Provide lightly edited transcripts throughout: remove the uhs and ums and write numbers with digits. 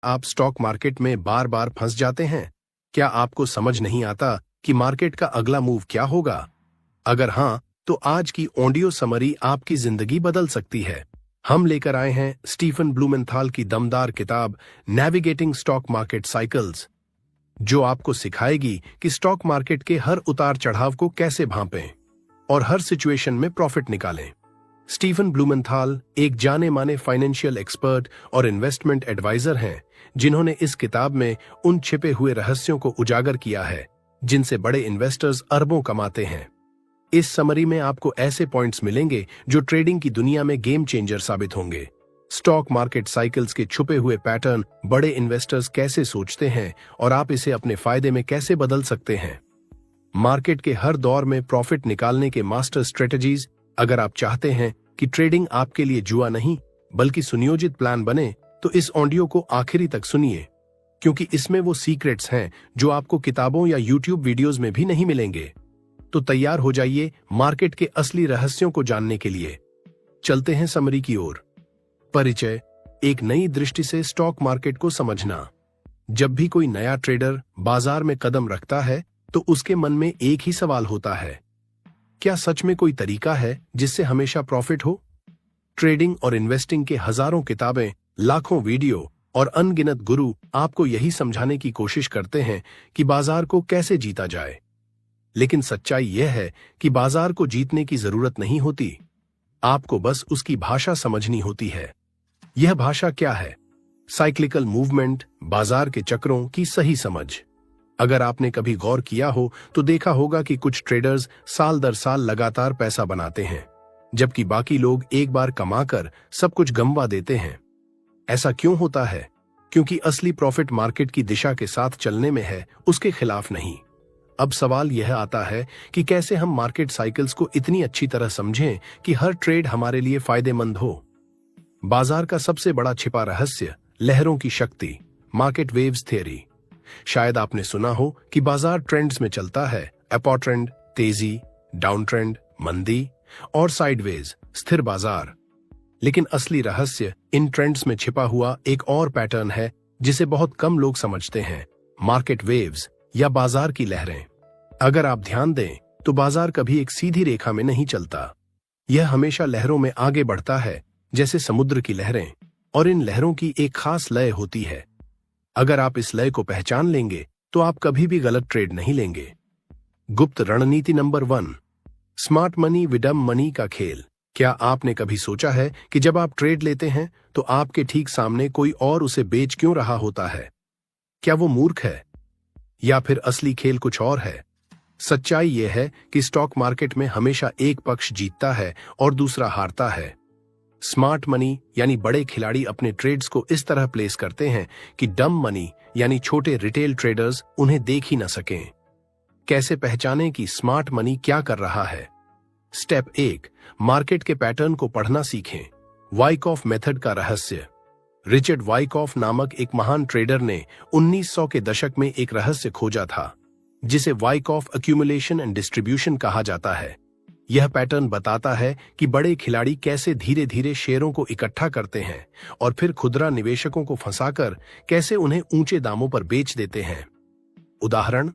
आप stock market में बार बार फंस जाते हैं? क्या आपको समझ नहीं आता कि मार्केट का अगला मूव क्या होगा? अगर हाँ, तो आज की ऑडियो समरी आपकी जिंदगी बदल सकती है। हम लेकर आए हैं स्टीफन ब्लूमेंथाल की दमदार किताब नेविगेटिंग स्टॉक मार्केट साइकिल्स, जो आपको सिखाएगी कि स्टॉक मार्केट के हर उतार चढ़ाव को कैसे भांपें और हर सिचुएशन में प्रॉफिट निकालें। स्टीफन ब्लूमेंथाल एक जाने माने फाइनेंशियल एक्सपर्ट और इन्वेस्टमेंट एडवाइजर हैं, जिन्होंने इस किताब में उन छिपे हुए रहस्यों को उजागर किया है जिनसे बड़े इन्वेस्टर्स अरबों कमाते हैं। इस समरी में आपको ऐसे पॉइंट्स मिलेंगे जो ट्रेडिंग की दुनिया में गेम चेंजर साबित होंगे। स्टॉक मार्केट साइकिल्स के छुपे हुए पैटर्न बड़े इन्वेस्टर्स कैसे सोचते हैं और आप इसे अपने फायदे में कैसे बदल सकते हैं। मार्केट के हर दौर में प्रॉफिट निकालने के मास्टर स्ट्रेटजीज। अगर आप चाहते हैं कि ट्रेडिंग आपके लिए जुआ नहीं बल्कि सुनियोजित प्लान बने, तो इस ऑडियो को आखिरी तक सुनिए, क्योंकि इसमें वो सीक्रेट्स हैं जो आपको किताबों या यूट्यूब वीडियोस में भी नहीं मिलेंगे। तो तैयार हो जाइए मार्केट के असली रहस्यों को जानने के लिए। चलते हैं समरी की ओर। परिचय। एक नई दृष्टि से स्टॉक मार्केट को समझना। जब भी कोई नया ट्रेडर बाजार में कदम रखता है तो उसके मन में एक ही सवाल होता है, क्या सच में कोई तरीका है जिससे हमेशा प्रॉफिट हो? ट्रेडिंग और इन्वेस्टिंग के हजारों किताबें, लाखों वीडियो और अनगिनत गुरु आपको यही समझाने की कोशिश करते हैं कि बाजार को कैसे जीता जाए। लेकिन सच्चाई यह है कि बाजार को जीतने की जरूरत नहीं होती, आपको बस उसकी भाषा समझनी होती है। यह भाषा क्या है? साइक्लिकल मूवमेंट, बाजार के चक्रों की सही समझ। अगर आपने कभी गौर किया हो तो देखा होगा कि कुछ ट्रेडर्स साल दर साल लगातार पैसा बनाते हैं, जबकि बाकी लोग एक बार कमाकर सब कुछ गंवा देते हैं। ऐसा क्यों होता है? क्योंकि असली प्रॉफिट मार्केट की दिशा के साथ चलने में है, उसके खिलाफ नहीं। अब सवाल यह आता है कि कैसे हम मार्केट साइकिल्स को इतनी अच्छी तरह समझें कि हर ट्रेड हमारे लिए फायदेमंद हो। बाजार का सबसे बड़ा छिपा रहस्य लहरों की शक्ति, मार्केट वेव्स थ्योरी। शायद आपने सुना हो कि बाजार ट्रेंड्स में चलता है, अपर ट्रेंड तेजी, डाउन ट्रेंड मंदी और साइडवेज स्थिर बाजार। लेकिन असली रहस्य इन ट्रेंड्स में छिपा हुआ एक और पैटर्न है जिसे बहुत कम लोग समझते हैं, मार्केट वेव्स या बाजार की लहरें। अगर आप ध्यान दें तो बाजार कभी एक सीधी रेखा में नहीं चलता। यह हमेशा लहरों में आगे बढ़ता है, जैसे समुद्र की लहरें, और इन लहरों की एक खास लय होती है। अगर आप इस लय को पहचान लेंगे तो आप कभी भी गलत ट्रेड नहीं लेंगे। गुप्त रणनीति नंबर 1, स्मार्ट मनी विडम मनी का खेल। क्या आपने कभी सोचा है कि जब आप ट्रेड लेते हैं तो आपके ठीक सामने कोई और उसे बेच क्यों रहा होता है? क्या वो मूर्ख है या फिर असली खेल कुछ और है? सच्चाई यह है कि स्टॉक मार्केट में हमेशा एक पक्ष जीतता है और दूसरा हारता है। स्मार्ट मनी यानी बड़े खिलाड़ी अपने ट्रेड्स को इस तरह प्लेस करते हैं कि डम मनी यानी छोटे रिटेल ट्रेडर्स उन्हें देख ही न सकें। कैसे पहचानें कि स्मार्ट मनी क्या कर रहा है? स्टेप 1, मार्केट के पैटर्न को पढ़ना सीखें। वाइकॉफ मेथड का रहस्य। रिचर्ड वाइकॉफ नामक एक महान ट्रेडर ने 1900 के दशक में एक रहस्य खोजा था, जिसे वाइकॉफ एक्यूमुलेशन एंड डिस्ट्रीब्यूशन कहा जाता है। यह पैटर्न बताता है कि बड़े खिलाड़ी कैसे धीरे धीरे शेयरों को इकट्ठा करते हैं और फिर खुदरा निवेशकों को फंसाकर कैसे उन्हें ऊंचे दामों पर बेच देते हैं। उदाहरण,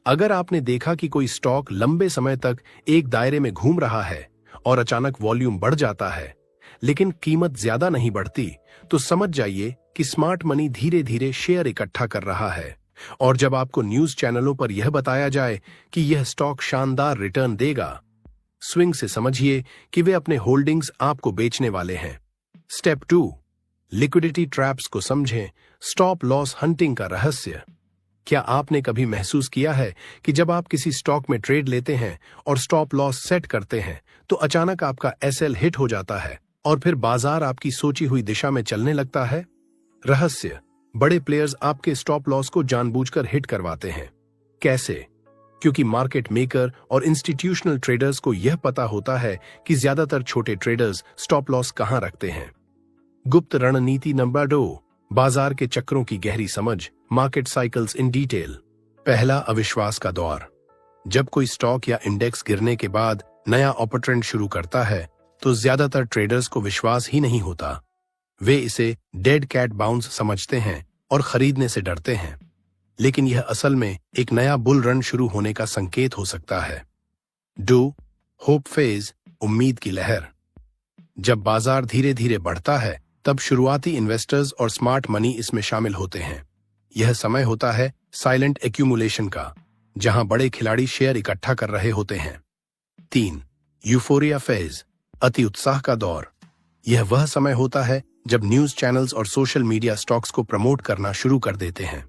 अगर आपने देखा कि कोई स्टॉक लंबे समय तक एक दायरे में घूम रहा है और अचानक वॉल्यूम बढ़ जाता है लेकिन कीमत ज्यादा नहीं बढ़ती, तो समझ जाइए कि स्मार्ट मनी धीरे धीरे शेयर इकट्ठा कर रहा है। और जब आपको न्यूज चैनलों पर यह बताया जाए कि यह स्टॉक शानदार रिटर्न देगा, स्विंग से समझिए कि वे अपने होल्डिंग्स आपको बेचने वाले हैं। स्टेप 2, लिक्विडिटी ट्रैप्स को समझें। स्टॉप लॉस हंटिंग का रहस्य। क्या आपने कभी महसूस किया है कि जब आप किसी स्टॉक में ट्रेड लेते हैं और स्टॉप लॉस सेट करते हैं तो अचानक आपका एसएल हिट हो जाता है और फिर बाजार आपकी सोची हुई दिशा में चलने लगता है? रहस्य, बड़े प्लेयर्स आपके स्टॉप लॉस को जानबूझकर हिट करवाते हैं। कैसे? क्योंकि मार्केट मेकर और इंस्टीट्यूशनल ट्रेडर्स को यह पता होता है कि ज्यादातर छोटे ट्रेडर्स स्टॉप लॉस कहां रखते हैं। गुप्त रणनीति नंबर 2, बाजार के चक्रों की गहरी समझ। Market cycles in detail. पहला, अविश्वास का दौर। जब कोई स्टॉक या इंडेक्स गिरने के बाद नया अपर ट्रेंड शुरू करता है तो ज्यादातर ट्रेडर्स को विश्वास ही नहीं होता। वे इसे डेड कैट बाउंस समझते हैं, और खरीदने से डरते हैं, लेकिन यह असल में एक नया बुल रन शुरू होने का संकेत हो सकता है। डू होप फेज, उम्मीद की लहर। जब बाजार धीरे धीरे बढ़ता है तब शुरुआती इन्वेस्टर्स और स्मार्ट मनी इसमें शामिल होते हैं। यह समय होता है साइलेंट एक्यूमुलेशन का, जहां बड़े खिलाड़ी शेयर इकट्ठा कर रहे होते हैं। 3. यूफोरिया फेज, अति उत्साह का दौर। यह वह समय होता है जब न्यूज चैनल्स और सोशल मीडिया स्टॉक्स को प्रमोट करना शुरू कर देते हैं।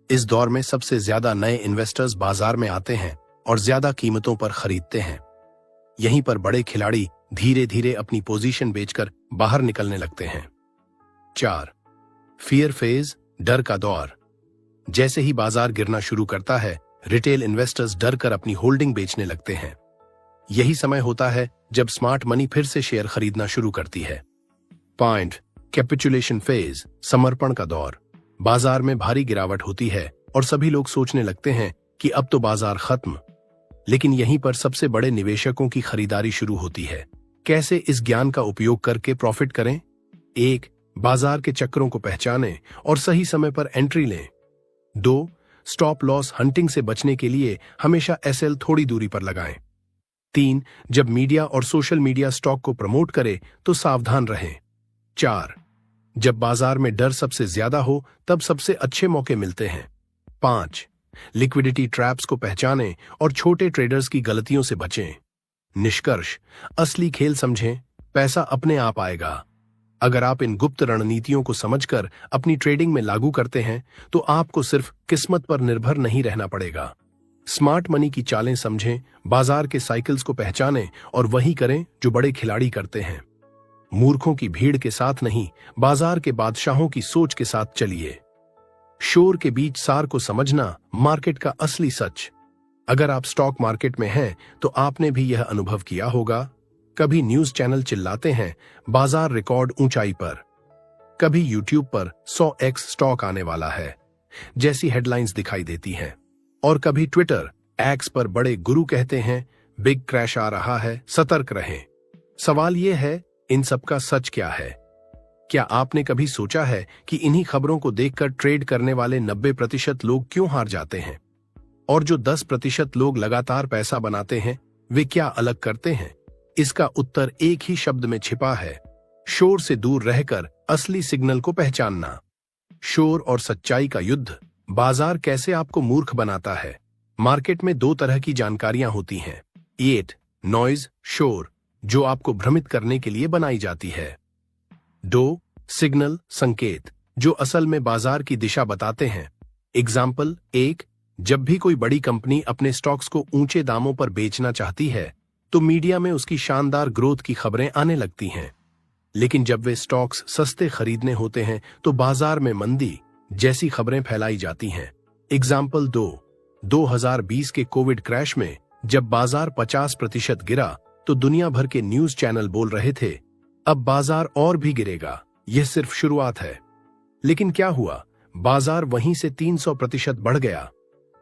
इस दौर में सबसे ज्यादा नए इन्वेस्टर्स बाजार में आते हैं और ज्यादा कीमतों पर खरीदते हैं। यहीं पर बड़े खिलाड़ी धीरे धीरे अपनी पोजीशन बेचकर बाहर निकलने लगते हैं। 4. फियर फेज, डर का दौर। जैसे ही बाजार गिरना शुरू करता है, रिटेल इन्वेस्टर्स डर कर अपनी होल्डिंग बेचने लगते हैं। यही समय होता है जब स्मार्ट मनी फिर से शेयर खरीदना शुरू करती है। 5. कैपिचुलेशन फेज, समर्पण का दौर। बाजार में भारी गिरावट होती है और सभी लोग सोचने लगते हैं कि अब तो बाजार खत्म। लेकिन यहीं पर सबसे बड़े निवेशकों की खरीदारी शुरू होती है। कैसे इस ज्ञान का उपयोग करके प्रॉफिट करें? 1. बाजार के चक्रों को पहचानें और सही समय पर एंट्री लें। 2. स्टॉप लॉस हंटिंग से बचने के लिए हमेशा एसएल थोड़ी दूरी पर लगाएं। 3. जब मीडिया और सोशल मीडिया स्टॉक को प्रमोट करे तो सावधान रहें। 4. जब बाजार में डर सबसे ज्यादा हो तब सबसे अच्छे मौके मिलते हैं। 5. लिक्विडिटी ट्रैप्स को पहचानें और छोटे ट्रेडर्स की गलतियों से बचें। निष्कर्ष, असली खेल समझें, पैसा अपने आप आएगा। अगर आप इन गुप्त रणनीतियों को समझकर अपनी ट्रेडिंग में लागू करते हैं तो आपको सिर्फ किस्मत पर निर्भर नहीं रहना पड़ेगा। स्मार्ट मनी की चालें समझें, बाजार के साइकिल्स को पहचानें और वही करें जो बड़े खिलाड़ी करते हैं। मूर्खों की भीड़ के साथ नहीं, बाजार के बादशाहों की सोच के साथ चलिए। शोर के बीच सार को समझना, मार्केट का असली सच। अगर आप स्टॉक मार्केट में हैं तो आपने भी यह अनुभव किया होगा। कभी न्यूज चैनल चिल्लाते हैं बाजार रिकॉर्ड ऊंचाई पर, कभी यूट्यूब पर 100x स्टॉक आने वाला है जैसी हेडलाइंस दिखाई देती हैं, और कभी ट्विटर एक्स पर बड़े गुरु कहते हैं बिग क्रैश आ रहा है, सतर्क रहें। सवाल यह है, इन सब का सच क्या है? क्या आपने कभी सोचा है कि इन्हीं खबरों को देखकर ट्रेड करने वाले 90% लोग क्यों हार जाते हैं, और जो 10% लोग लगातार पैसा बनाते हैं वे क्या अलग करते हैं? इसका उत्तर एक ही शब्द में छिपा है, शोर से दूर रहकर असली सिग्नल को पहचानना। शोर और सच्चाई का युद्ध। बाजार कैसे आपको मूर्ख बनाता है? मार्केट में 2 तरह की जानकारियां होती हैं। 8. नॉइज, शोर, जो आपको भ्रमित करने के लिए बनाई जाती है। 2. सिग्नल, संकेत, जो असल में बाजार की दिशा बताते हैं। एग्जाम्पल 1. जब भी कोई बड़ी कंपनी अपने स्टॉक्स को ऊंचे दामों पर बेचना चाहती है तो मीडिया में उसकी शानदार ग्रोथ की खबरें आने लगती हैं। लेकिन जब वे स्टॉक्स सस्ते खरीदने होते हैं तो बाजार में मंदी जैसी खबरें फैलाई जाती हैं। एग्जाम्पल 2. 2020 के कोविड क्रैश में जब बाजार 50% गिरा तो दुनिया भर के न्यूज चैनल बोल रहे थे अब बाजार और भी गिरेगा, यह सिर्फ शुरुआत है। लेकिन क्या हुआ? बाजार वहीं से 300% बढ़ गया।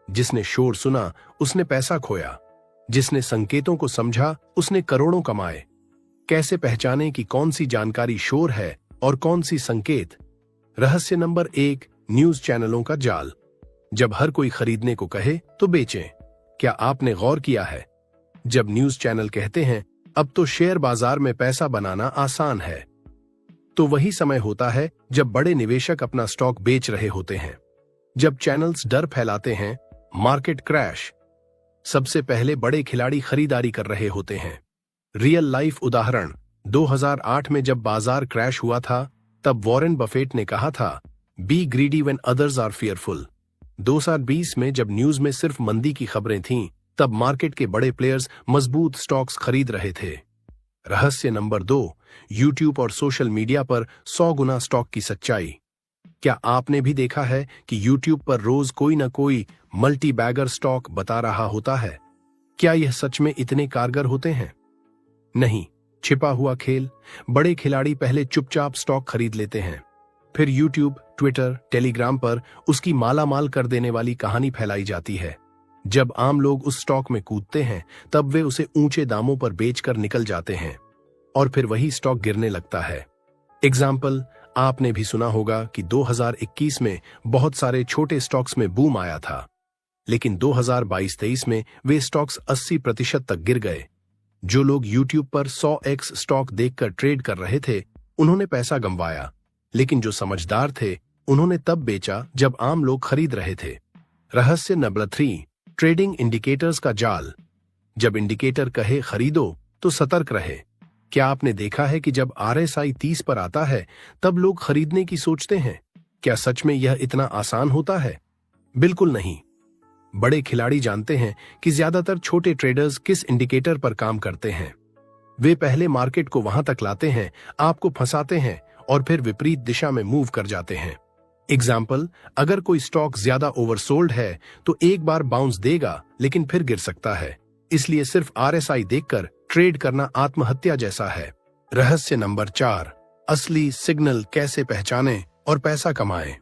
जिसने शोर सुना उसने पैसा खोया, जिसने संकेतों को समझा उसने करोड़ों कमाए। कैसे पहचाने कि कौन सी जानकारी शोर है और कौन सी संकेत? रहस्य नंबर 1, न्यूज चैनलों का जाल। जब हर कोई खरीदने को कहे तो बेचें। क्या आपने गौर किया है, जब न्यूज चैनल कहते हैं अब तो शेयर बाजार में पैसा बनाना आसान है, तो वही समय होता है जब बड़े निवेशक अपना स्टॉक बेच रहे होते हैं। जब चैनल्स डर फैलाते हैं, मार्केट क्रैश, सबसे पहले बड़े खिलाड़ी खरीदारी कर रहे होते हैं। रियल लाइफ उदाहरण, 2008 में जब बाजार क्रैश हुआ था तब वॉरेन बफेट ने कहा था be greedy when others are fearful. 2020 में जब न्यूज में सिर्फ मंदी की खबरें थीं तब मार्केट के बड़े प्लेयर्स मजबूत स्टॉक्स खरीद रहे थे। रहस्य नंबर 2, यूट्यूब और सोशल मीडिया पर 100 गुना स्टॉक की सच्चाई। क्या आपने भी देखा है कि यूट्यूब पर रोज कोई ना कोई मल्टी बैगर स्टॉक बता रहा होता है? क्या यह सच में इतने कारगर होते हैं? नहीं, छिपा हुआ खेल। बड़े खिलाड़ी पहले चुपचाप स्टॉक खरीद लेते हैं, फिर यूट्यूब, ट्विटर, टेलीग्राम पर उसकी मालामाल कर देने वाली कहानी फैलाई जाती है। जब आम लोग उस स्टॉक में कूदते हैं तब वे उसे ऊंचे दामों पर बेचकर निकल जाते हैं और फिर वही स्टॉक गिरने लगता है। एग्जाम्पल, आपने भी सुना होगा कि 2021 में बहुत सारे छोटे स्टॉक्स में बूम आया था, लेकिन 2022-23 में वे स्टॉक्स 80% तक गिर गए। जो लोग YouTube पर 100x स्टॉक देखकर ट्रेड कर रहे थे, उन्होंने पैसा गंवाया, लेकिन जो समझदार थे उन्होंने तब बेचा जब आम लोग खरीद रहे थे। रहस्य नंबर 3, ट्रेडिंग इंडिकेटर्स का जाल। जब इंडिकेटर कहे खरीदो तो सतर्क रहे। क्या आपने देखा है कि जब RSI 30 पर आता है तब लोग खरीदने की सोचते हैं? क्या सच में यह इतना आसान होता है? बिल्कुल नहीं। बड़े खिलाड़ी जानते हैं कि ज्यादातर छोटे ट्रेडर्स किस इंडिकेटर पर काम करते हैं। वे पहले मार्केट को वहां तक लाते हैं, आपको फंसाते हैं और फिर विपरीत दिशा में मूव कर जाते हैं। एग्जाम्पल, अगर कोई स्टॉक ज्यादा ओवरसोल्ड है तो एक बार बाउंस देगा लेकिन फिर गिर सकता है। इसलिए सिर्फ RSI देखकर ट्रेड करना आत्महत्या जैसा है। रहस्य नंबर 4, असली सिग्नल कैसे पहचानें और पैसा कमाएं।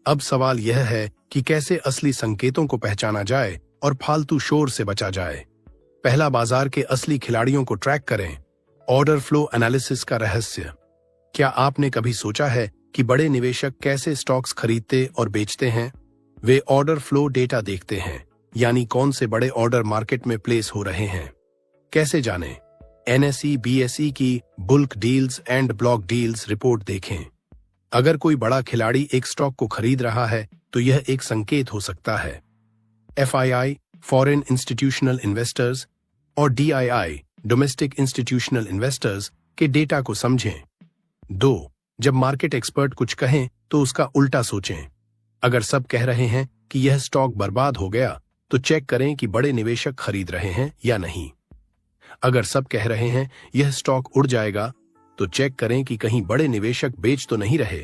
अब सवाल यह है कि कैसे असली संकेतों को पहचाना जाए और फालतू शोर से बचा जाए। पहला, बाजार के असली खिलाड़ियों को ट्रैक करें। ऑर्डर फ्लो एनालिसिस का रहस्य। क्या आपने कभी सोचा है कि बड़े निवेशक कैसे स्टॉक्स खरीदते और बेचते हैं? वे ऑर्डर फ्लो डेटा देखते हैं, यानी कौन से बड़े ऑर्डर मार्केट में प्लेस हो रहे हैं। कैसे जानें? NSE BSE की bulk deals and block deals report देखें। अगर कोई बड़ा खिलाड़ी एक स्टॉक को खरीद रहा है तो यह एक संकेत हो सकता है। FII फॉरेन इंस्टीट्यूशनल इन्वेस्टर्स और DII डोमेस्टिक इंस्टीट्यूशनल इन्वेस्टर्स के डेटा को समझें। 2, जब मार्केट एक्सपर्ट कुछ कहें तो उसका उल्टा सोचें। अगर सब कह रहे हैं कि यह स्टॉक बर्बाद हो गया तो चेक करें कि बड़े निवेशक खरीद रहे हैं या नहीं। अगर सब कह रहे हैं यह स्टॉक उड़ जाएगा तो चेक करें कि कहीं बड़े निवेशक बेच तो नहीं रहे।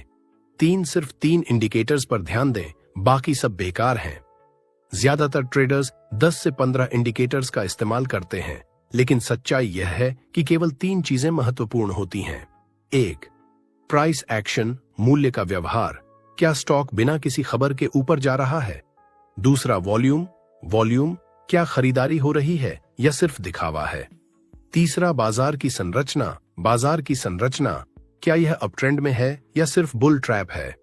3, सिर्फ 3 इंडिकेटर्स पर ध्यान दें, बाकी सब बेकार हैं। ज्यादातर ट्रेडर्स 10 से 15 इंडिकेटर्स का इस्तेमाल करते हैं, लेकिन सच्चाई यह है कि केवल 3 चीजें महत्वपूर्ण होती हैं। 1, प्राइस एक्शन, मूल्य का व्यवहार। क्या स्टॉक बिना किसी खबर के ऊपर जा रहा है? दूसरा, वॉल्यूम, क्या खरीदारी हो रही है या सिर्फ दिखावा है? तीसरा, बाजार की संरचना, क्या यह अपट्रेंड में है या सिर्फ बुल ट्रैप है?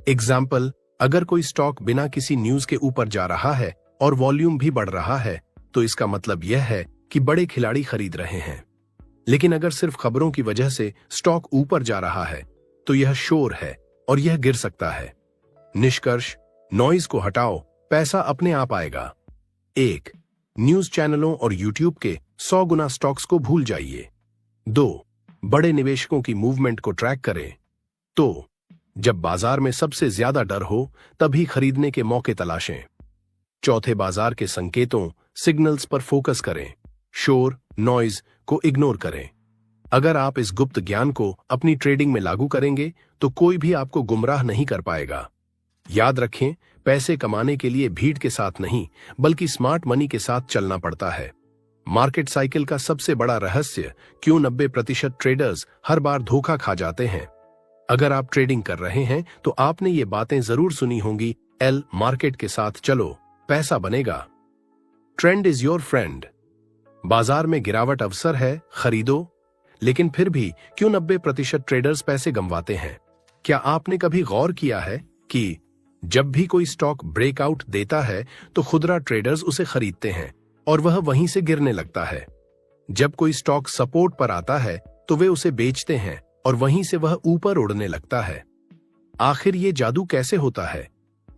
एग्जाम्पल, अगर कोई स्टॉक बिना किसी न्यूज के ऊपर जा रहा है और वॉल्यूम भी बढ़ रहा है तो इसका मतलब यह है कि बड़े खिलाड़ी खरीद रहे हैं। लेकिन अगर सिर्फ खबरों की वजह से स्टॉक ऊपर जा रहा है तो यह शोर है और यह गिर सकता है। निष्कर्ष, नॉइज को हटाओ, पैसा अपने आप आएगा। 1, न्यूज चैनलों और YouTube के 100 गुना स्टॉक्स को भूल जाइए। 2, बड़े निवेशकों की मूवमेंट को ट्रैक करें। तो जब बाजार में सबसे ज्यादा डर हो तभी खरीदने के मौके तलाशें। चौथे, बाजार के संकेतों, सिग्नल्स पर फोकस करें। शोर, नॉइज को इग्नोर करें। अगर आप इस गुप्त ज्ञान को अपनी ट्रेडिंग में लागू करेंगे तो कोई भी आपको गुमराह नहीं कर पाएगा। याद रखें, पैसे कमाने के लिए भीड़ के साथ नहीं बल्कि स्मार्ट मनी के साथ चलना पड़ता है। मार्केट साइकिल का सबसे बड़ा रहस्य क्यों 90% ट्रेडर्स हर बार धोखा खा जाते हैं। अगर आप ट्रेडिंग कर रहे हैं तो आपने ये बातें जरूर सुनी होंगी। मार्केट के साथ चलो, पैसा बनेगा। Trend is your friend. बाजार में गिरावट अवसर है, खरीदो। लेकिन फिर भी क्यों 90% ट्रेडर्स पैसे गंवाते हैं? क्या आपने कभी गौर किया है कि जब भी कोई स्टॉक ब्रेकआउट देता है तो खुदरा ट्रेडर्स उसे खरीदते हैं और वह वहीं से गिरने लगता है। जब कोई स्टॉक सपोर्ट पर आता है तो वे उसे बेचते हैं और वहीं से वह ऊपर उड़ने लगता है। आखिर ये जादू कैसे होता है?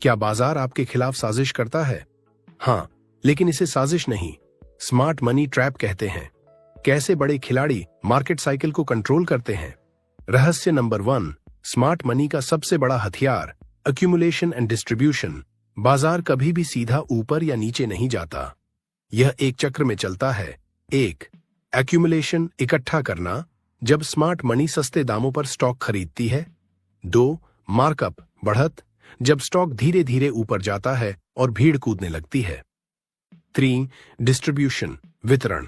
क्या बाजार आपके खिलाफ साजिश करता है? हाँ, लेकिन इसे साजिश नहीं, स्मार्ट मनी ट्रैप कहते हैं। कैसे बड़े खिलाड़ी मार्केट साइकिल को कंट्रोल करते हैं? रहस्य नंबर 1, स्मार्ट मनी का सबसे बड़ा हथियार, एक्यूमुलेशन एंड डिस्ट्रीब्यूशन। बाजार कभी भी सीधा ऊपर या नीचे नहीं जाता, यह एक चक्र में चलता है। 1, एक्यूमुलेशन, इकट्ठा करना, जब स्मार्ट मनी सस्ते दामों पर स्टॉक खरीदती है। 2, मार्कअप, बढ़त, जब स्टॉक धीरे धीरे ऊपर जाता है और भीड़ कूदने लगती है। 3, डिस्ट्रीब्यूशन, वितरण,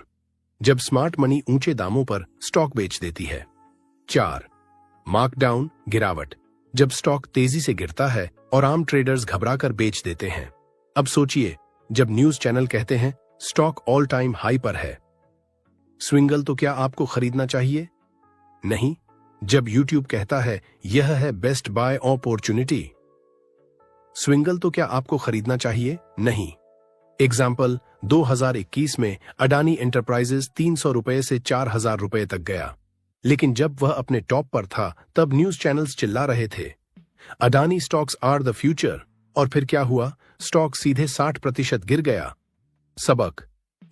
जब स्मार्ट मनी ऊंचे दामों पर स्टॉक बेच देती है। 4, मार्कडाउन, गिरावट, जब स्टॉक तेजी से गिरता है और आम ट्रेडर्स घबराकर बेच देते हैं। अब सोचिए, जब न्यूज चैनल कहते हैं स्टॉक ऑल टाइम हाई पर है। स्विंगल तो क्या आपको खरीदना चाहिए? नहीं, जब YouTube कहता है यह है बेस्ट बाय अपॉर्चुनिटी। स्विंगल तो क्या आपको खरीदना चाहिए? नहीं। एग्जाम्पल, 2021 में अडानी एंटरप्राइजेज 300 रुपए से 4000 रुपए तक गया, लेकिन जब वह अपने टॉप पर था तब न्यूज चैनल्स चिल्ला रहे थे Adani stocks are the future, और फिर क्या हुआ? स्टॉक सीधे 60% गिर गया। सबक,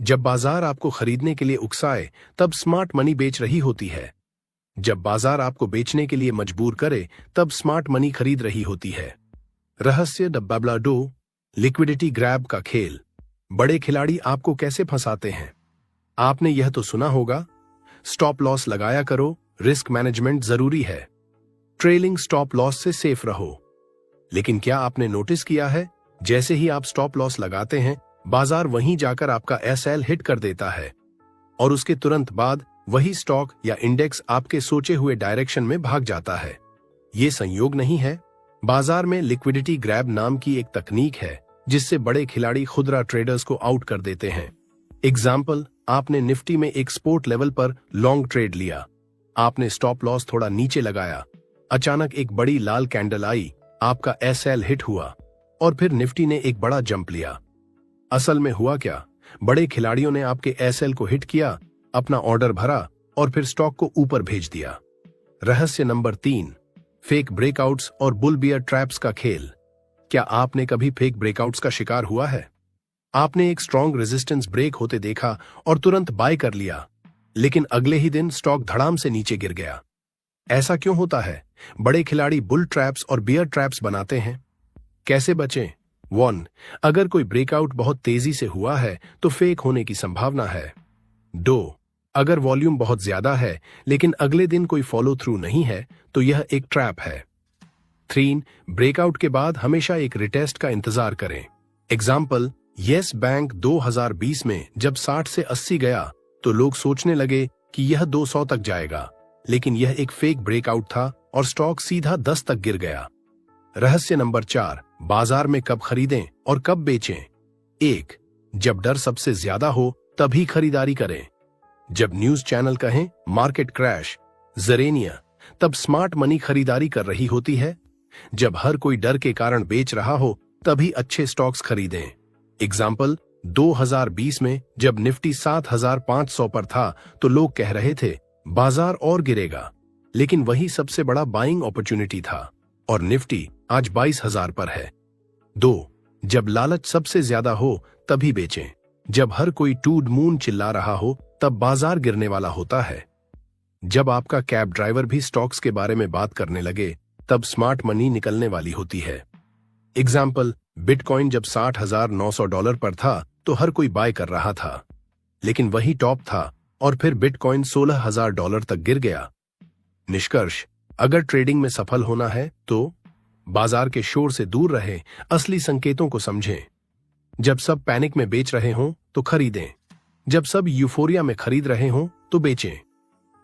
जब बाजार आपको खरीदने के लिए उकसाए तब स्मार्ट मनी बेच रही होती है। जब बाजार आपको बेचने के लिए मजबूर करे तब स्मार्ट मनी खरीद रही होती है। रहस्य डब्बाब्लाडो, लिक्विडिटी ग्रैब का खेल। बड़े खिलाड़ी आपको कैसे फंसाते हैं? आपने यह तो सुना होगा, स्टॉप लॉस लगाया करो, रिस्क मैनेजमेंट जरूरी है, ट्रेलिंग स्टॉप लॉस से सेफ रहो। लेकिन क्या आपने नोटिस किया है, जैसे ही आप स्टॉप लॉस लगाते हैं बाजार वहीं जाकर आपका एसएल हिट कर देता है और उसके तुरंत बाद वही स्टॉक या इंडेक्स आपके सोचे हुए डायरेक्शन में भाग जाता है। ये संयोग नहीं है। बाजार में लिक्विडिटी ग्रैब नाम की एक तकनीक है जिससे बड़े खिलाड़ी खुदरा ट्रेडर्स को आउट कर देते हैं। एग्जाम्पल, आपने निफ्टी में एक स्पोर्ट लेवल पर लॉन्ग ट्रेड लिया, आपने स्टॉप लॉस थोड़ा नीचे लगाया, अचानक एक बड़ी लाल कैंडल आई, आपका एसएल हिट हुआ और फिर निफ्टी ने एक बड़ा जंप लिया। असल में हुआ क्या? बड़े खिलाड़ियों ने आपके एसएल को हिट किया, अपना ऑर्डर भरा और फिर स्टॉक को ऊपर भेज दिया। रहस्य नंबर 3, फेक ब्रेकआउट्स और बुल बियर ट्रैप्स का खेल। क्या आपने कभी फेक ब्रेकआउट्स का शिकार हुआ है? आपने एक स्ट्रॉन्ग रेजिस्टेंस ब्रेक होते देखा और तुरंत बाय कर लिया, लेकिन अगले ही दिन स्टॉक धड़ाम से नीचे गिर गया। ऐसा क्यों होता है? बड़े खिलाड़ी बुल ट्रैप्स और बियर ट्रैप्स बनाते हैं। कैसे बचें? 1. अगर कोई ब्रेकआउट बहुत तेजी से हुआ है तो फेक होने की संभावना है। 2. अगर वॉल्यूम बहुत ज्यादा है लेकिन अगले दिन कोई फॉलो थ्रू नहीं है तो यह एक ट्रैप है। 3. ब्रेकआउट के बाद हमेशा एक रिटेस्ट का इंतजार करें। एग्जाम्पल, येस बैंक 2020 में जब 60 से 80 गया तो लोग सोचने लगे कि यह 200 तक जाएगा, लेकिन यह एक फेक ब्रेकआउट था और स्टॉक सीधा 10 तक गिर गया। रहस्य नंबर 4, बाजार में कब खरीदें और कब बेचें। 1. जब डर सबसे ज्यादा हो तभी खरीदारी करें। जब न्यूज चैनल कहें मार्केट क्रैश, जरेनिया, तब स्मार्ट मनी खरीदारी कर रही होती है। जब हर कोई डर के कारण बेच रहा हो तभी अच्छे स्टॉक्स खरीदें। एग्जाम्पल, 2020 में जब निफ्टी 7500 पर था तो लोग कह रहे थे बाजार और गिरेगा, लेकिन वही सबसे बड़ा बाइंग अपॉर्चुनिटी था और निफ्टी आज 22000 पर है। 2. जब लालच सबसे ज्यादा हो तभी बेचें। जब हर कोई टूड मून चिल्ला रहा हो तब बाजार गिरने वाला होता है। जब आपका कैब ड्राइवर भी स्टॉक्स के बारे में बात करने लगे तब स्मार्ट मनी निकलने वाली होती है। एग्जाम्पल, बिटकॉइन जब $60,900 पर था तो हर कोई बाय कर रहा था, लेकिन वही टॉप था और फिर बिटकॉइन $16,000 तक गिर गया। निष्कर्ष, अगर ट्रेडिंग में सफल होना है तो बाजार के शोर से दूर रहें, असली संकेतों को समझें। जब सब पैनिक में बेच रहे हों तो खरीदें, जब सब यूफोरिया में खरीद रहे हों तो बेचें।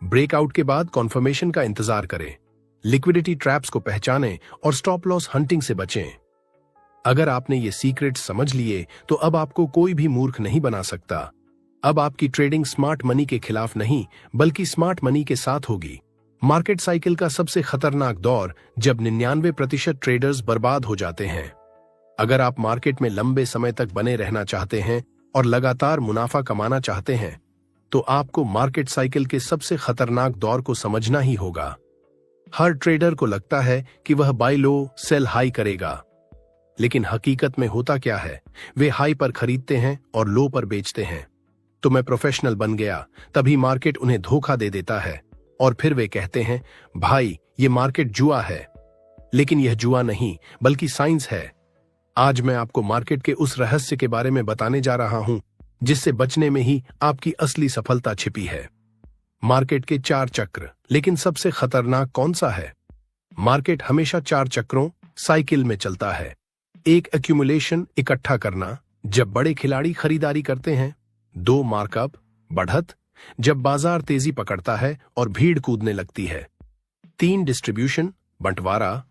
ब्रेकआउट के बाद कॉन्फर्मेशन का इंतजार करें, लिक्विडिटी ट्रैप्स को पहचानें और स्टॉप लॉस हंटिंग से बचें। अगर आपने ये सीक्रेट समझ लिए तो अब आपको कोई भी मूर्ख नहीं बना सकता। अब आपकी ट्रेडिंग स्मार्ट मनी के खिलाफ नहीं बल्कि स्मार्ट मनी के साथ होगी। मार्केट साइकिल का सबसे खतरनाक दौर जब 99% ट्रेडर्स बर्बाद हो जाते हैं। अगर आप मार्केट में लंबे समय तक बने रहना चाहते हैं और लगातार मुनाफा कमाना चाहते हैं तो आपको मार्केट साइकिल के सबसे खतरनाक दौर को समझना ही होगा। हर ट्रेडर को लगता है कि वह बाय लो सेल हाई करेगा, लेकिन हकीकत में होता क्या है? वे हाई पर खरीदते हैं और लो पर बेचते हैं। तो मैं प्रोफेशनल बन गया, तभी मार्केट उन्हें धोखा दे देता है और फिर वे कहते हैं भाई ये मार्केट जुआ है। लेकिन यह जुआ नहीं बल्कि साइंस है। आज मैं आपको मार्केट के उस रहस्य के बारे में बताने जा रहा हूं जिससे बचने में ही आपकी असली सफलता छिपी है। मार्केट के 4 चक्र, लेकिन सबसे खतरनाक कौन सा है? मार्केट हमेशा 4 चक्रों साइकिल में चलता है। 1. एक्यूमुलेशन, इकट्ठा करना, जब बड़े खिलाड़ी खरीदारी करते हैं। 2. मार्कअप, बढ़त, जब बाजार तेजी पकड़ता है और भीड़ कूदने लगती है। 3. डिस्ट्रीब्यूशन, बंटवारा,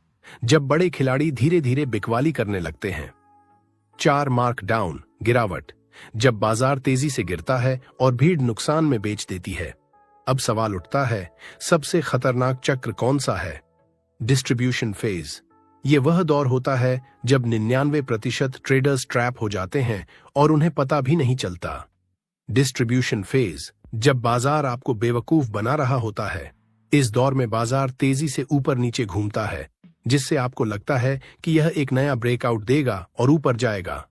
जब बड़े खिलाड़ी धीरे धीरे बिकवाली करने लगते हैं। 4. मार्क डाउन, गिरावट, जब बाजार तेजी से गिरता है और भीड़ नुकसान में बेच देती है। अब सवाल उठता है, सबसे खतरनाक चक्र कौन सा है? Distribution phase. ये वह दौर होता है जब 99% ट्रेडर्स ट्रैप हो जाते हैं और उन्हें पता भी नहीं चलता। डिस्ट्रीब्यूशन फेज, जब बाजार आपको बेवकूफ बना रहा होता है। इस दौर में बाजार तेजी से ऊपर नीचे घूमता है, जिससे आपको लगता है कि यह एक नया ब्रेकआउट देगा और ऊपर जाएगा।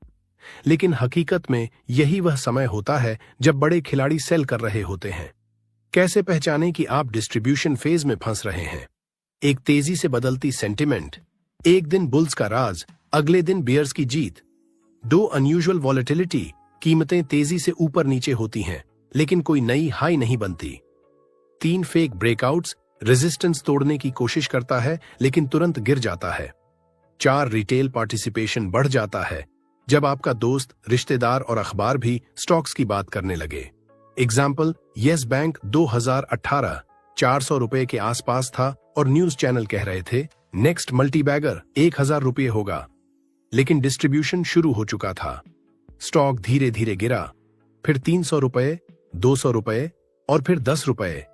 लेकिन हकीकत में यही वह समय होता है जब बड़े खिलाड़ी सेल कर रहे होते हैं। कैसे पहचानें कि आप डिस्ट्रीब्यूशन फेज में फंस रहे हैं? एक तेजी से बदलती सेंटिमेंट, एक दिन बुल्स का राज, अगले दिन बियर्स की जीत। 2 अनयूजुअल वॉलेटिलिटी, कीमतें तेजी से ऊपर नीचे होती हैं लेकिन कोई नई हाई नहीं बनती। 3 फेक ब्रेकआउट्स, रेजिस्टेंस तोड़ने की कोशिश करता है लेकिन तुरंत गिर जाता है। 4 रिटेल पार्टिसिपेशन बढ़ जाता है जब आपका दोस्त, रिश्तेदार और अखबार भी स्टॉक्स की बात करने लगे। एग्जाम्पल, येस बैंक 2018 400 रुपए के आसपास था और न्यूज चैनल कह रहे थे नेक्स्ट मल्टीबैगर 1000 रुपये होगा, लेकिन डिस्ट्रीब्यूशन शुरू हो चुका था। स्टॉक धीरे धीरे गिरा, फिर 300 रुपए, 200 रुपए और फिर 10 रुपए।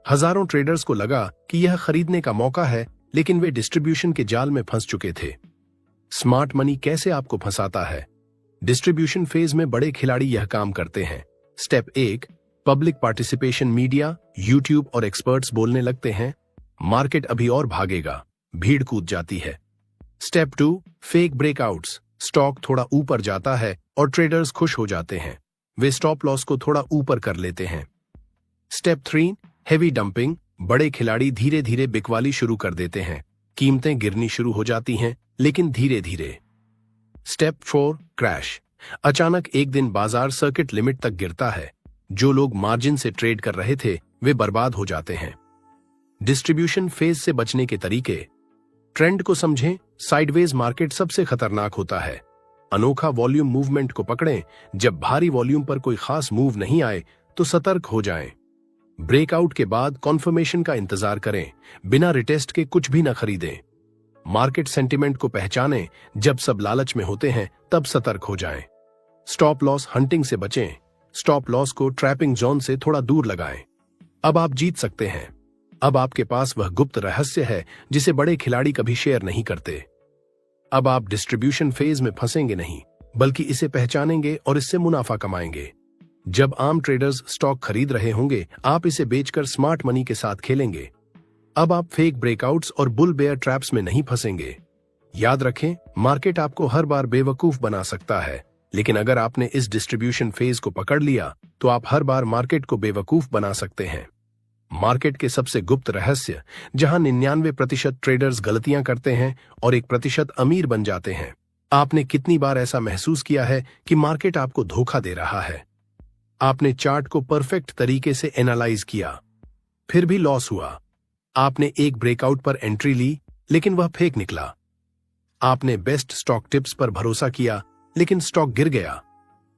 हजारों ट्रेडर्स को लगा कि यह खरीदने का मौका है, लेकिन वे डिस्ट्रीब्यूशन के जाल में फंस चुके थे। स्मार्ट मनी कैसे आपको फंसाता है? डिस्ट्रीब्यूशन फेज में बड़े खिलाड़ी यह काम करते हैं। Step 1, public participation. Media, YouTube और एक्सपर्ट्स बोलने लगते हैं मार्केट अभी और भागेगा, भीड़ कूद जाती है। Step 2, fake breakouts. स्टॉक थोड़ा ऊपर जाता है और ट्रेडर्स खुश हो जाते हैं, वे स्टॉप लॉस को थोड़ा ऊपर कर लेते हैं। Step 3, heavy dumping. बड़े खिलाड़ी धीरे धीरे बिकवाली शुरू कर देते हैं, कीमतें गिरनी शुरू हो जाती हैं लेकिन धीरे धीरे। Step 4, crash. अचानक एक दिन बाजार सर्किट लिमिट तक गिरता है, जो लोग मार्जिन से ट्रेड कर रहे थे वे बर्बाद हो जाते हैं। डिस्ट्रीब्यूशन फेज से बचने के तरीके। ट्रेंड को समझें, साइडवेज मार्केट सबसे खतरनाक होता है। अनोखा वॉल्यूम मूवमेंट को पकड़ें, जब भारी वॉल्यूम पर कोई खास मूव नहीं आए तो सतर्क हो जाएं। ब्रेकआउट के बाद कॉन्फर्मेशन का इंतजार करें, बिना रिटेस्ट के कुछ भी न खरीदें। मार्केट सेंटिमेंट को पहचानें, जब सब लालच में होते हैं तब सतर्क हो जाएं। स्टॉप लॉस हंटिंग से बचें, स्टॉप लॉस को ट्रैपिंग जोन से थोड़ा दूर लगाएं। अब आप जीत सकते हैं। अब आपके पास वह गुप्त रहस्य है जिसे बड़े खिलाड़ी कभी शेयर नहीं करते। अब आप डिस्ट्रीब्यूशन फेज में फंसेंगे नहीं, बल्कि इसे पहचानेंगे और इससे मुनाफा कमाएंगे। जब आम ट्रेडर्स स्टॉक खरीद रहे होंगे, आप इसे बेचकर स्मार्ट मनी के साथ खेलेंगे। अब आप फेक ब्रेकआउट्स और बुल बेयर ट्रैप्स में नहीं फंसेंगे। याद रखें, मार्केट आपको हर बार बेवकूफ बना सकता है, लेकिन अगर आपने इस डिस्ट्रीब्यूशन फेज को पकड़ लिया तो आप हर बार मार्केट को बेवकूफ बना सकते हैं। मार्केट के सबसे गुप्त रहस्य, जहां 99% ट्रेडर्स गलतियां करते हैं और 1% अमीर बन जाते हैं। आपने कितनी बार ऐसा महसूस किया है कि मार्केट आपको धोखा दे रहा है? आपने चार्ट को परफेक्ट तरीके से एनालाइज किया, फिर भी लॉस हुआ। आपने एक ब्रेकआउट पर एंट्री ली, लेकिन वह फेक निकला। आपने बेस्ट स्टॉक टिप्स पर भरोसा किया, लेकिन स्टॉक गिर गया।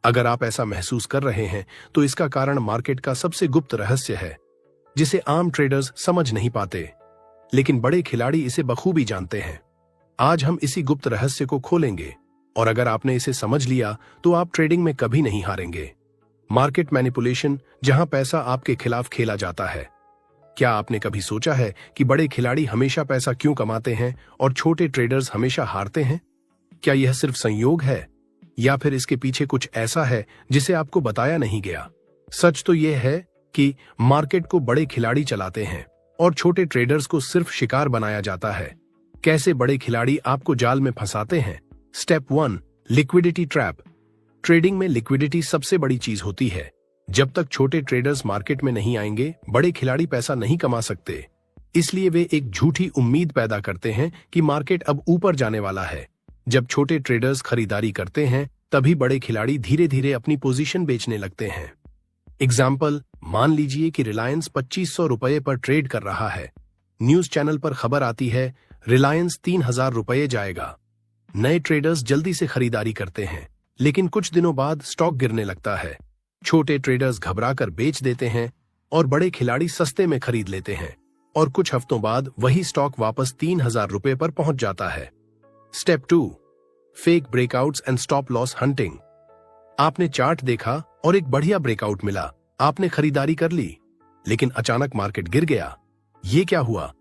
अगर आप ऐसा महसूस कर रहे हैं तो इसका कारण मार्केट का सबसे गुप्त रहस्य है, जिसे आम ट्रेडर्स समझ नहीं पाते, लेकिन बड़े खिलाड़ी इसे बखूबी जानते हैं। आज हम इसी गुप्त रहस्य को खोलेंगे, और अगर आपने इसे समझ लिया तो आप ट्रेडिंग में कभी नहीं हारेंगे। मार्केट मैनिपुलेशन, जहां पैसा आपके खिलाफ खेला जाता है। क्या आपने कभी सोचा है कि बड़े खिलाड़ी हमेशा पैसा क्यों कमाते हैं और छोटे ट्रेडर्स हमेशा हारते हैं? क्या यह सिर्फ संयोग है, या फिर इसके पीछे कुछ ऐसा है जिसे आपको बताया नहीं गया? सच तो यह है कि मार्केट को बड़े खिलाड़ी चलाते हैं और छोटे ट्रेडर्स को सिर्फ शिकार बनाया जाता है। कैसे बड़े खिलाड़ी आपको जाल में फंसाते हैं? Step 1, liquidity trap. ट्रेडिंग में लिक्विडिटी सबसे बड़ी चीज होती है। जब तक छोटे ट्रेडर्स मार्केट में नहीं आएंगे, बड़े खिलाड़ी पैसा नहीं कमा सकते। इसलिए वे एक झूठी उम्मीद पैदा करते हैं कि मार्केट अब ऊपर जाने वाला है। जब छोटे ट्रेडर्स खरीदारी करते हैं, तभी बड़े खिलाड़ी धीरे धीरे अपनी पोजीशन बेचने लगते हैं। एग्जाम्पल, मान लीजिए कि रिलायंस 2500 रुपये पर ट्रेड कर रहा है। न्यूज चैनल पर खबर आती है रिलायंस 3000 रुपये जाएगा। नए ट्रेडर्स जल्दी से खरीदारी करते हैं, लेकिन कुछ दिनों बाद स्टॉक गिरने लगता है। छोटे ट्रेडर्स घबराकर बेच देते हैं और बड़े खिलाड़ी सस्ते में खरीद लेते हैं, और कुछ हफ्तों बाद वही स्टॉक वापस 3000 रुपये पर पहुंच जाता है। Step 2, fake breakouts and stop loss hunting. आपने चार्ट देखा और एक बढ़िया ब्रेकआउट मिला, आपने खरीदारी कर ली, लेकिन अचानक मार्केट गिर गया। ये क्या हुआ?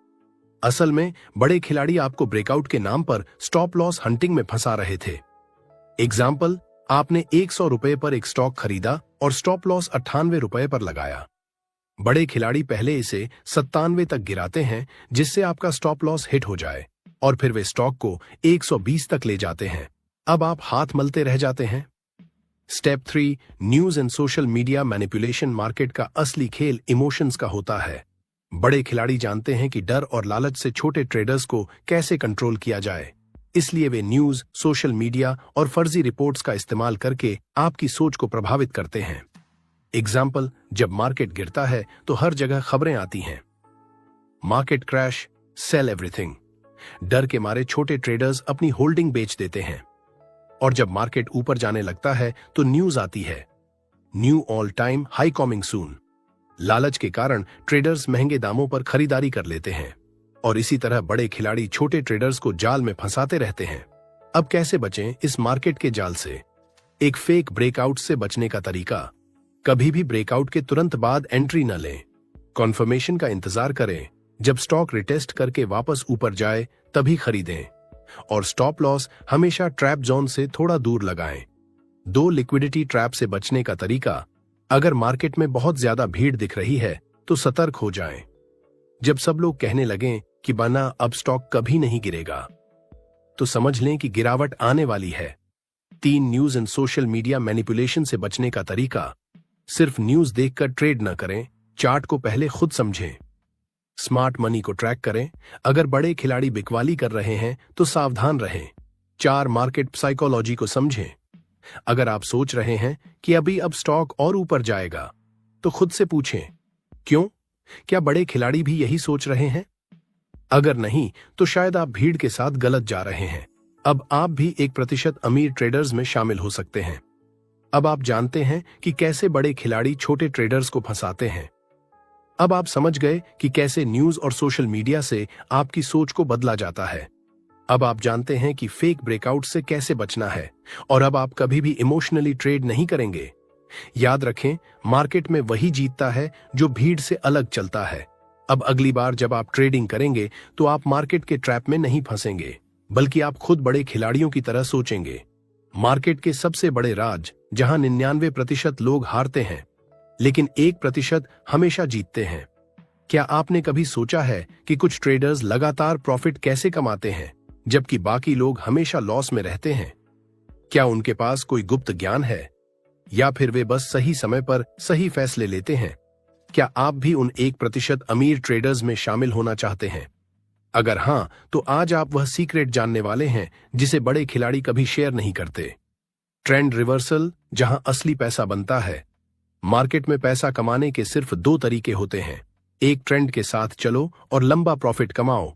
असल में बड़े खिलाड़ी आपको ब्रेकआउट के नाम पर स्टॉप लॉस हंटिंग में फंसा रहे थे। एग्जाम्पल, आपने 100 रुपए पर एक स्टॉक खरीदा और स्टॉप लॉस 98 रुपए पर लगाया। बड़े खिलाड़ी पहले इसे 97 तक गिराते हैं जिससे आपका स्टॉप लॉस हिट हो जाए और फिर वे स्टॉक को 120 तक ले जाते हैं। अब आप हाथ मलते रह जाते हैं। Step 3, news and social media manipulation. Market का असली खेल इमोशंस का होता है। बड़े खिलाड़ी जानते हैं कि डर और लालच से छोटे ट्रेडर्स को कैसे कंट्रोल किया जाए, इसलिए वे न्यूज, सोशल मीडिया और फर्जी रिपोर्ट्स का इस्तेमाल करके आपकी सोच को प्रभावित करते हैं। एग्जाम्पल, जब मार्केट गिरता है तो हर जगह खबरें आती हैं, मार्केट क्रैश, सेल एवरीथिंग। डर के मारे छोटे ट्रेडर्स अपनी होल्डिंग बेच देते हैं। और जब मार्केट ऊपर जाने लगता है तो न्यूज आती है, knew all time high coming soon. लालच के कारण ट्रेडर्स महंगे दामों पर खरीदारी कर लेते हैं और इसी तरह बड़े खिलाड़ी छोटे ट्रेडर्स को जाल में फंसाते रहते हैं। अब कैसे बचें इस मार्केट के जाल से? एक फेक ब्रेकआउट से बचने का तरीका, कभी भी ब्रेकआउट के तुरंत बाद एंट्री न लें। कॉन्फर्मेशन का इंतजार करें, जब स्टॉक रिटेस्ट करके वापस ऊपर जाए तभी खरीदें और स्टॉप लॉस हमेशा ट्रैप जोन से थोड़ा दूर लगाएं। 2 लिक्विडिटी ट्रैप से बचने का तरीका, अगर मार्केट में बहुत ज्यादा भीड़ दिख रही है तो सतर्क हो जाएं। जब सब लोग कहने लगें कि बना अब स्टॉक कभी नहीं गिरेगा, तो समझ लें कि गिरावट आने वाली है। 3, news and social media manipulation से बचने का तरीका, सिर्फ न्यूज देखकर ट्रेड न करें, चार्ट को पहले खुद समझें। स्मार्ट मनी को ट्रैक करें, अगर बड़े खिलाड़ी बिकवाली कर रहे हैं तो सावधान रहें। 4, मार्केट साइकोलॉजी को समझें, अगर आप सोच रहे हैं कि अभी अब स्टॉक और ऊपर जाएगा तो खुद से पूछें, क्यों? क्या बड़े खिलाड़ी भी यही सोच रहे हैं? अगर नहीं तो शायद आप भीड़ के साथ गलत जा रहे हैं। अब आप भी 1% अमीर ट्रेडर्स में शामिल हो सकते हैं। अब आप जानते हैं कि कैसे बड़े खिलाड़ी छोटे ट्रेडर्स को फंसाते हैं। अब आप समझ गए कि कैसे न्यूज और सोशल मीडिया से आपकी सोच को बदला जाता है। अब आप जानते हैं कि फेक ब्रेकआउट से कैसे बचना है और अब आप कभी भी इमोशनली ट्रेड नहीं करेंगे। याद रखें, मार्केट में वही जीतता है जो भीड़ से अलग चलता है। अब अगली बार जब आप ट्रेडिंग करेंगे तो आप मार्केट के ट्रैप में नहीं फंसेंगे, बल्कि आप खुद बड़े खिलाड़ियों की तरह सोचेंगे। मार्केट के सबसे बड़े राज, जहां 99% लोग हारते हैं लेकिन 1% हमेशा जीतते हैं। क्या आपने कभी सोचा है कि कुछ ट्रेडर्स लगातार प्रॉफिट कैसे कमाते हैं जबकि बाकी लोग हमेशा लॉस में रहते हैं? क्या उनके पास कोई गुप्त ज्ञान है या फिर वे बस सही समय पर सही फैसले लेते हैं? क्या आप भी उन 1% अमीर ट्रेडर्स में शामिल होना चाहते हैं? अगर हां, तो आज आप वह सीक्रेट जानने वाले हैं जिसे बड़े खिलाड़ी कभी शेयर नहीं करते। ट्रेंड रिवर्सल, जहां असली पैसा बनता है। मार्केट में पैसा कमाने के सिर्फ 2 तरीके होते हैं, एक ट्रेंड के साथ चलो और लंबा प्रॉफिट कमाओ।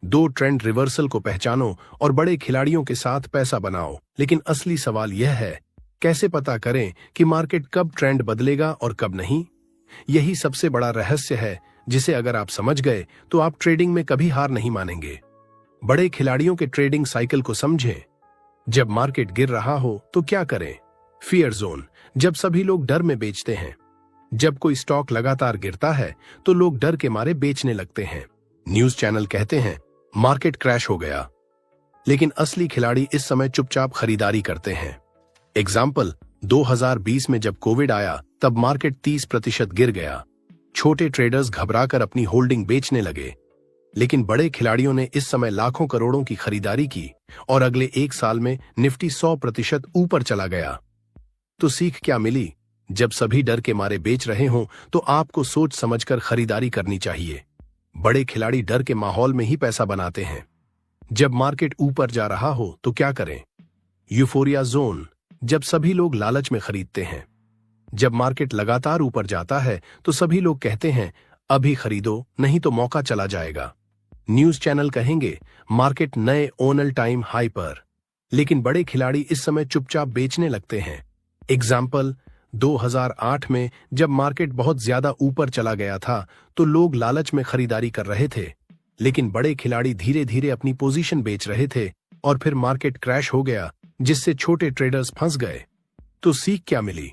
2, ट्रेंड रिवर्सल को पहचानो और बड़े खिलाड़ियों के साथ पैसा बनाओ। लेकिन असली सवाल यह है, कैसे पता करें कि मार्केट कब ट्रेंड बदलेगा और कब नहीं? यही सबसे बड़ा रहस्य है जिसे अगर आप समझ गए तो आप ट्रेडिंग में कभी हार नहीं मानेंगे। बड़े खिलाड़ियों के ट्रेडिंग साइकिल को समझें। जब मार्केट गिर रहा हो तो क्या करें? फियर जोन, जब सभी लोग डर में बेचते हैं। जब कोई स्टॉक लगातार गिरता है तो लोग डर के मारे बेचने लगते हैं। न्यूज चैनल कहते हैं मार्केट क्रैश हो गया, लेकिन असली खिलाड़ी इस समय चुपचाप खरीदारी करते हैं। एग्जाम्पल, 2020 में जब कोविड आया तब मार्केट 30% गिर गया। छोटे ट्रेडर्स घबराकर अपनी होल्डिंग बेचने लगे, लेकिन बड़े खिलाड़ियों ने इस समय लाखों करोड़ों की खरीदारी की और अगले 1 साल में निफ्टी 100% ऊपर चला गया। तो सीख क्या मिली? जब सभी डर के मारे बेच रहे हों तो आपको सोच समझकर खरीदारी करनी चाहिए। बड़े खिलाड़ी डर के माहौल में ही पैसा बनाते हैं। जब मार्केट ऊपर जा रहा हो तो क्या करें? यूफोरिया जोन, जब सभी लोग लालच में खरीदते हैं। जब मार्केट लगातार ऊपर जाता है तो सभी लोग कहते हैं अभी खरीदो नहीं तो मौका चला जाएगा। न्यूज चैनल कहेंगे मार्केट नए ऑल टाइम हाई पर, लेकिन बड़े खिलाड़ी इस समय चुपचाप बेचने लगते हैं। एग्जाम्पल, 2008 में जब मार्केट बहुत ज्यादा ऊपर चला गया था तो लोग लालच में खरीदारी कर रहे थे, लेकिन बड़े खिलाड़ी धीरे धीरे अपनी पोजीशन बेच रहे थे और फिर मार्केट क्रैश हो गया जिससे छोटे ट्रेडर्स फंस गए। तो सीख क्या मिली?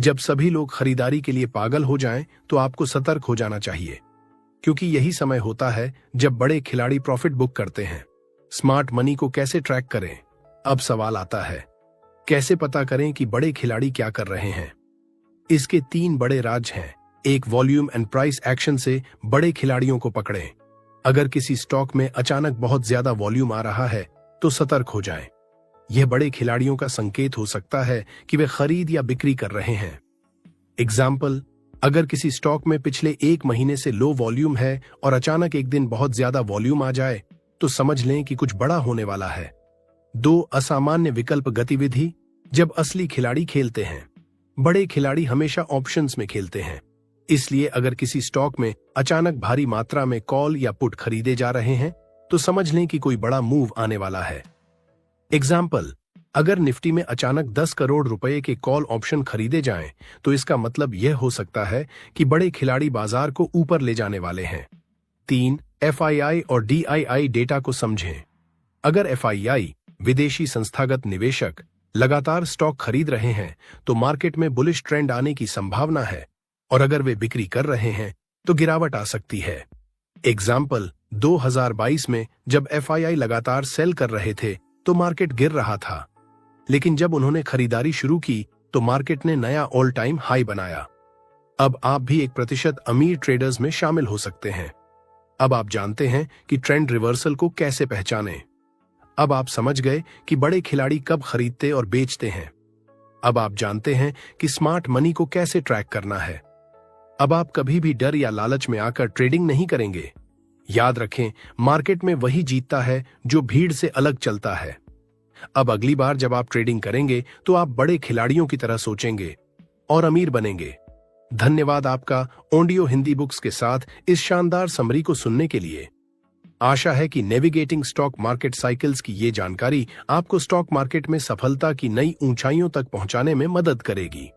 जब सभी लोग खरीदारी के लिए पागल हो जाएं, तो आपको सतर्क हो जाना चाहिए, क्योंकि यही समय होता है जब बड़े खिलाड़ी प्रॉफिट बुक करते हैं। स्मार्ट मनी को कैसे ट्रैक करें? अब सवाल आता है, कैसे पता करें कि बड़े खिलाड़ी क्या कर रहे हैं? इसके 3 बड़े राज हैं। एक, वॉल्यूम एंड प्राइस एक्शन से बड़े खिलाड़ियों को पकड़ें। अगर किसी स्टॉक में अचानक बहुत ज्यादा वॉल्यूम आ रहा है तो सतर्क हो जाएं। यह बड़े खिलाड़ियों का संकेत हो सकता है कि वे खरीद या बिक्री कर रहे हैं। एग्जाम्पल, अगर किसी स्टॉक में पिछले 1 महीने से लो वॉल्यूम है और अचानक एक दिन बहुत ज्यादा वॉल्यूम आ जाए तो समझ लें कि कुछ बड़ा होने वाला है। 2, असामान्य विकल्प गतिविधि। जब असली खिलाड़ी खेलते हैं, बड़े खिलाड़ी हमेशा ऑप्शंस में खेलते हैं, इसलिए अगर किसी स्टॉक में अचानक भारी मात्रा में कॉल या पुट खरीदे जा रहे हैं तो समझ लें कि कोई बड़ा मूव आने वाला है। एग्जाम्पल, अगर निफ्टी में अचानक 10 करोड़ रुपए के कॉल ऑप्शन खरीदे जाएं, तो इसका मतलब यह हो सकता है कि बड़े खिलाड़ी बाजार को ऊपर ले जाने वाले हैं। 3, FII और DII डेटा को समझें। अगर FII, विदेशी संस्थागत निवेशक, लगातार स्टॉक खरीद रहे हैं तो मार्केट में बुलिश ट्रेंड आने की संभावना है, और अगर वे बिक्री कर रहे हैं तो गिरावट आ सकती है। एग्जाम्पल, 2022 में जब FII लगातार सेल कर रहे थे तो मार्केट गिर रहा था, लेकिन जब उन्होंने खरीदारी शुरू की तो मार्केट ने नया ऑल टाइम हाई बनाया। अब आप भी 1% अमीर ट्रेडर्स में शामिल हो सकते हैं। अब आप जानते हैं कि ट्रेंड रिवर्सल को कैसे पहचानें। अब आप समझ गए कि बड़े खिलाड़ी कब खरीदते और बेचते हैं। अब आप जानते हैं कि स्मार्ट मनी को कैसे ट्रैक करना है। अब आप कभी भी डर या लालच में आकर ट्रेडिंग नहीं करेंगे। याद रखें, मार्केट में वही जीतता है जो भीड़ से अलग चलता है। अब अगली बार जब आप ट्रेडिंग करेंगे तो आप बड़े खिलाड़ियों की तरह सोचेंगे और अमीर बनेंगे। धन्यवाद आपका ऑडियो हिंदी बुक्स के साथ इस शानदार समरी को सुनने के लिए। आशा है कि नेविगेटिंग स्टॉक मार्केट साइकिल्स की ये जानकारी आपको स्टॉक मार्केट में सफलता की नई ऊंचाइयों तक पहुंचाने में मदद करेगी।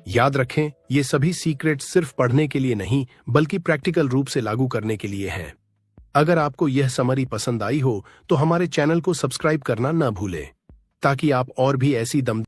याद रखें, ये सभी सीक्रेट सिर्फ पढ़ने के लिए नहीं बल्कि प्रैक्टिकल रूप से लागू करने के लिए हैं। अगर आपको यह समरी पसंद आई हो तो हमारे चैनल को सब्सक्राइब करना न भूलें, ताकि आप और भी ऐसी दम